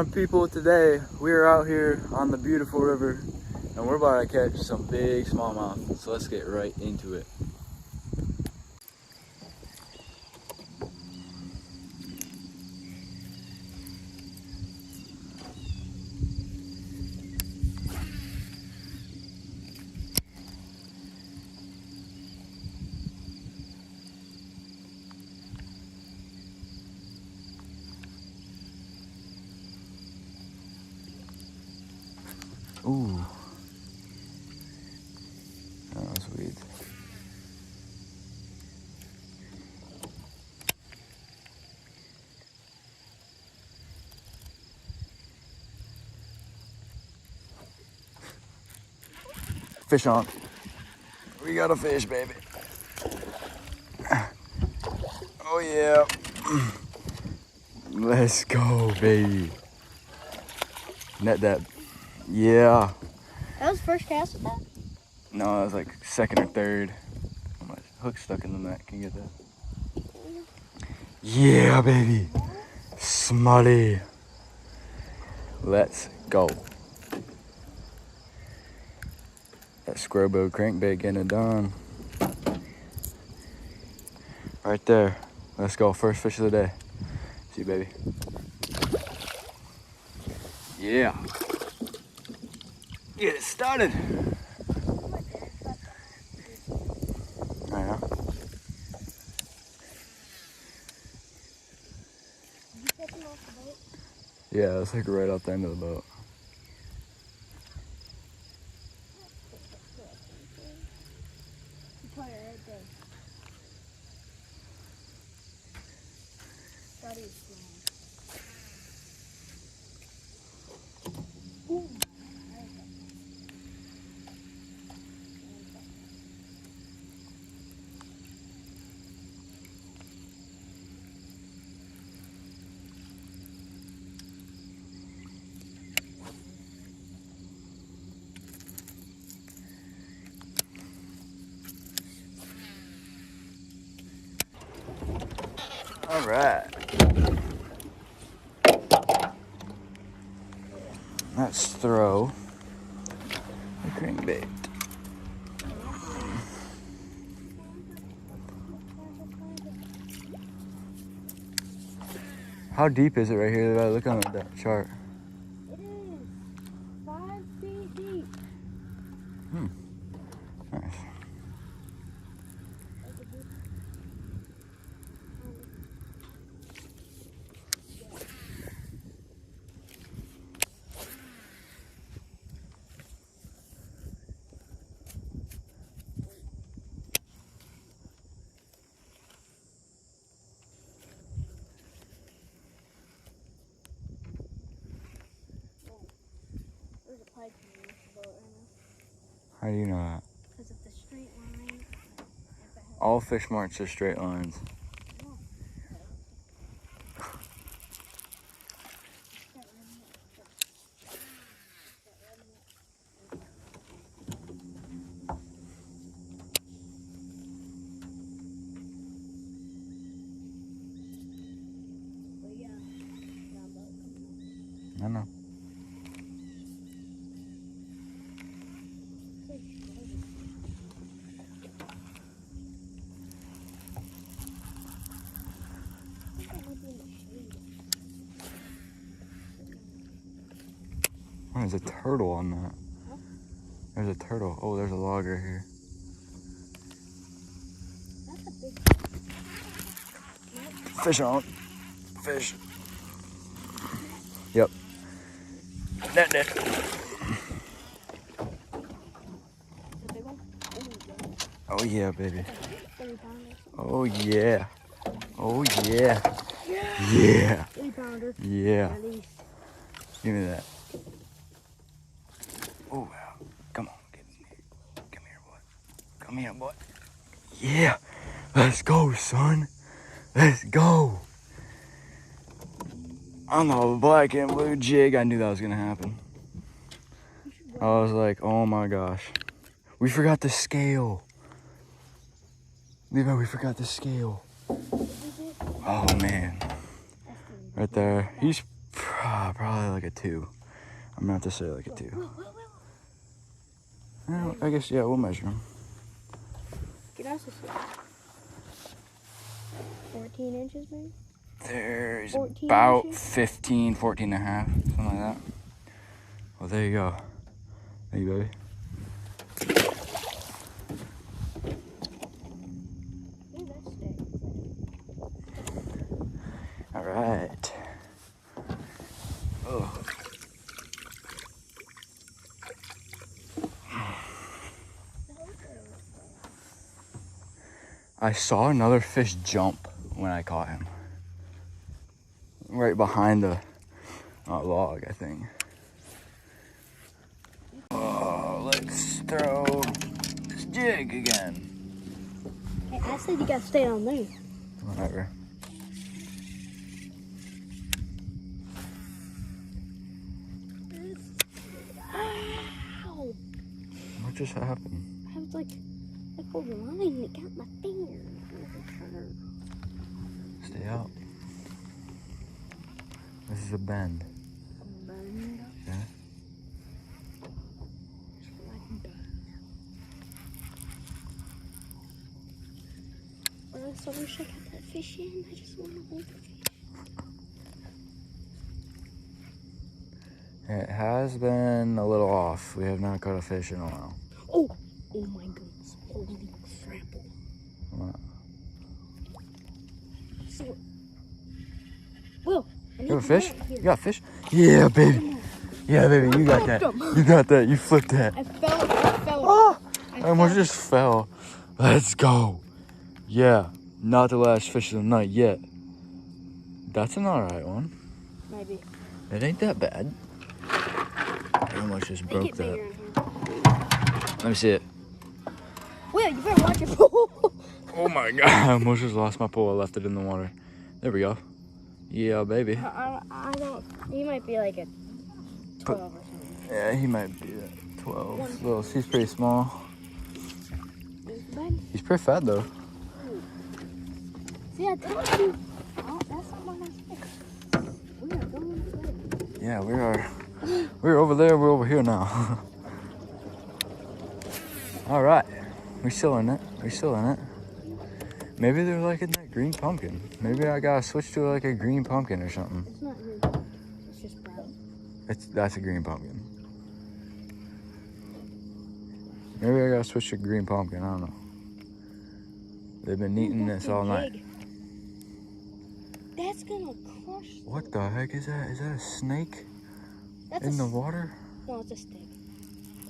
on, people? Today we are out here on the beautiful river and we're about to catch some big smallmouth. So let's get right into it. Ooh. That was weird. Fish on. We got a fish, baby. Oh yeah. Let's go, baby. Net that. Yeah. That was first cast with that? No, that was like second or third. My hook's stuck in the net. Can you get that? Yeah, baby. Smallie. Let's go. That square bill crankbait getting it done. Right there. Let's go. First fish of the day. See you, baby. Yeah. Get it started. I know. Did you catch him off the boat? Yeah, it's like right off the end of the boat. You probably right there. That is strong. Ooh. All right. Let's throw the crankbait. How deep is it right here? Look on that chart. It is 5 feet deep. Nice. There's a pike in this boat right now. How do you know that? Because of the straight line. If it has All fish marks are straight lines. I know. Oh, there's a turtle on that. Huh? There's a turtle. Oh, there's a log right here. That's a big Fish on. Fish. Yep. Net. It's a big one. Oh yeah, baby. 30 pounder. Oh yeah. Oh yeah. Yeah. Yeah. 3 pounder. Yeah. At least. Give me that. Oh wow. Come on. Come here, boy. Come here, boy. Yeah. Let's go, son. Let's go. On the black and blue jig. I knew that was gonna happen. I was like, oh my gosh. We forgot the scale. Levi, we forgot the scale. Oh man. Right there. He's Probably like a 2. I'm gonna have to say like a 2. I guess, yeah, we'll measure them. Get us 14 inches, maybe? There's 14 about inches? 15, 14 and a half, something like that. Well, there you go. Thank you, baby. All right. Oh. I saw another fish jump when I caught him. Right behind the log, I think. Oh, let's throw this jig again. Hey, I said you gotta stay on there. Whatever. Ow! What just happened? I was like a line. It got my finger. Stay out. This is a bend. Yeah. So I wish I got that fish in. I just want to hold the fish. It has been a little off. We have not caught a fish in a while. Oh my goodness. Holy crap. What? So, Will, I need You have a to fish? get out here. You got a fish? Yeah, baby. Yeah, baby, you got that. You got that. You flipped that. I fell. Oh, I almost just fell. Let's go. Yeah, not the last fish of the night yet. That's an alright one. Maybe. It ain't that bad. I almost just Make broke it bigger that. in here. Let me see it. Will, you better watch your pool. Oh my god, I almost just lost my pole. I left it in the water. There we go. Yeah, baby. I don't. He might be like a 12 or something. Yeah, he might be at 12. Well, he's pretty small. He's pretty fat though. See, I told you. Oh, that's not what I said. We are going to Yeah, we are. We're over there. We're over here now. All right. We're still in it. We're still in it. Maybe they're like in that green pumpkin. Maybe I gotta switch to like a green pumpkin or something. It's not green. It's just brown. That's a green pumpkin. Maybe I gotta switch to green pumpkin. I don't know. They've been eating this all night. That's gonna crush. What the heck is that? Is that a snake That's in the water? No, it's a stick.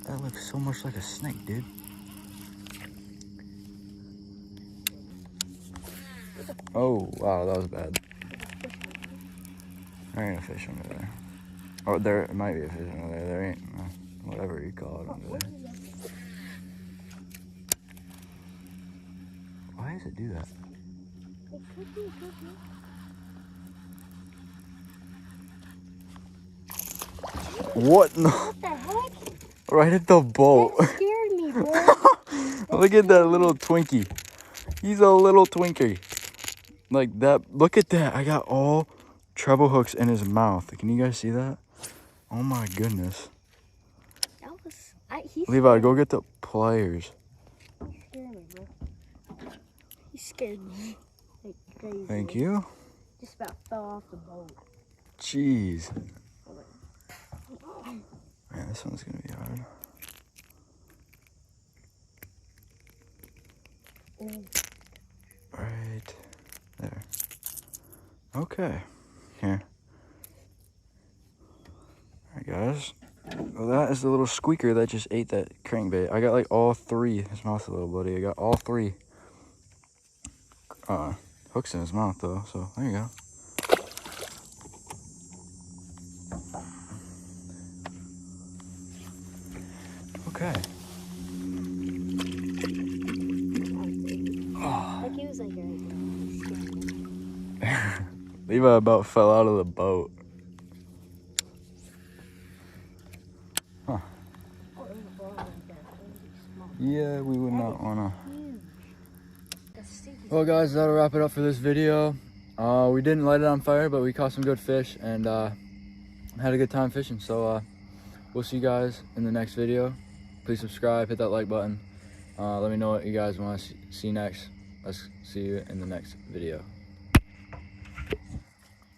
That looks so much like a snake, dude. Oh, wow, that was bad. There ain't a fish under there. Oh, there might be a fish under there. There ain't, whatever you call it under there. Why does it do that? It could be. What? No. What the heck? Right at the boat. That scared me, bro. Look at that little Twinkie. He's a little Twinkie. Like that. Look at that. I got all treble hooks in his mouth. Can you guys see that? Oh my goodness. That was. Levi, go get the pliers. He scared me, bro. He scared me like crazy. Thank you. Just about fell off the boat. Jeez. Man, this one's gonna be hard. Right there. Okay. Here. Alright, guys. Well, that is the little squeaker that just ate that crankbait. I got like all 3. His mouth's a little bloody. I got all 3 hooks in his mouth though. So there you go. Okay. Like he was like Levi about fell out of the boat. Huh. Yeah, we would not wanna. Well guys, that'll wrap it up for this video. We didn't light it on fire, but we caught some good fish, and had a good time fishing. So we'll see you guys in the next video. Please subscribe, hit that like button. Let me know what you guys want to see next. Let's see you in the next video.